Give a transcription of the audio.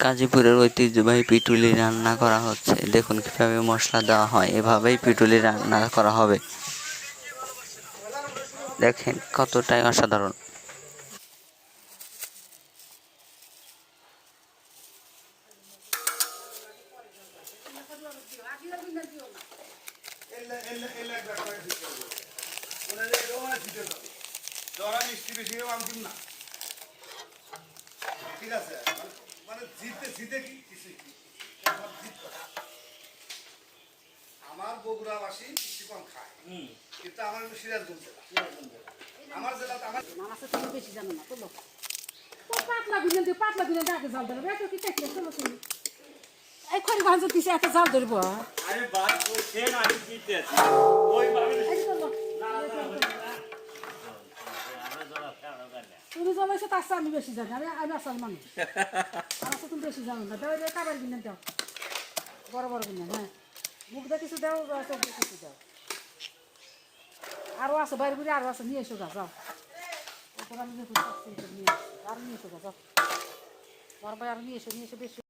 গাজীপুরের ঐতিহ্যবাহী পিটুলি রান্না করা হচ্ছে, দেখুন কিভাবে মশলা দেওয়া হয়, এভাবেই পিটুলি রান্না করা হবে। দেখেন কতটাই অসাধারণ। ঠিক আছে, মানে জিতে জিতে কিছুই আমার বগুড়াবাসী মিষ্টি কম খায়, কিন্তু আমার একটু সিরাজগঞ্জ জেলা, আমার জেলাতে আমার তুমি বেশি জানো না তো পাতলা গুলেন আগে জাল ধরবে এত কি চাইলে চলো তুমি এই খড়ি ভাঁজ দিছে এত জাল ধরবো আরে ভাই ওই সেন আমি জিতে আছি ওই ভাবে না আমরা জরা ফেরা গেলে তুমি জ্বলাইছো তার চেয়ে আমি বেশি জানি আমি আসল মানুষ আমার তো তুমি বেশি জানো না দাও কাবার কিনে দাও বড় বড় কিনে হ্যাঁ মুখ দিয়ে কিছু দাও চোখ দিয়ে কিছু দাও আরও আছে বাইরে বুড়ি আরও আছে নিয়ে এসো গা যাও আমি দেখুন নিয়ে আসো আর নিয়ে এসো গা যাও বড় ভাই আর নিয়ে এসো বেশি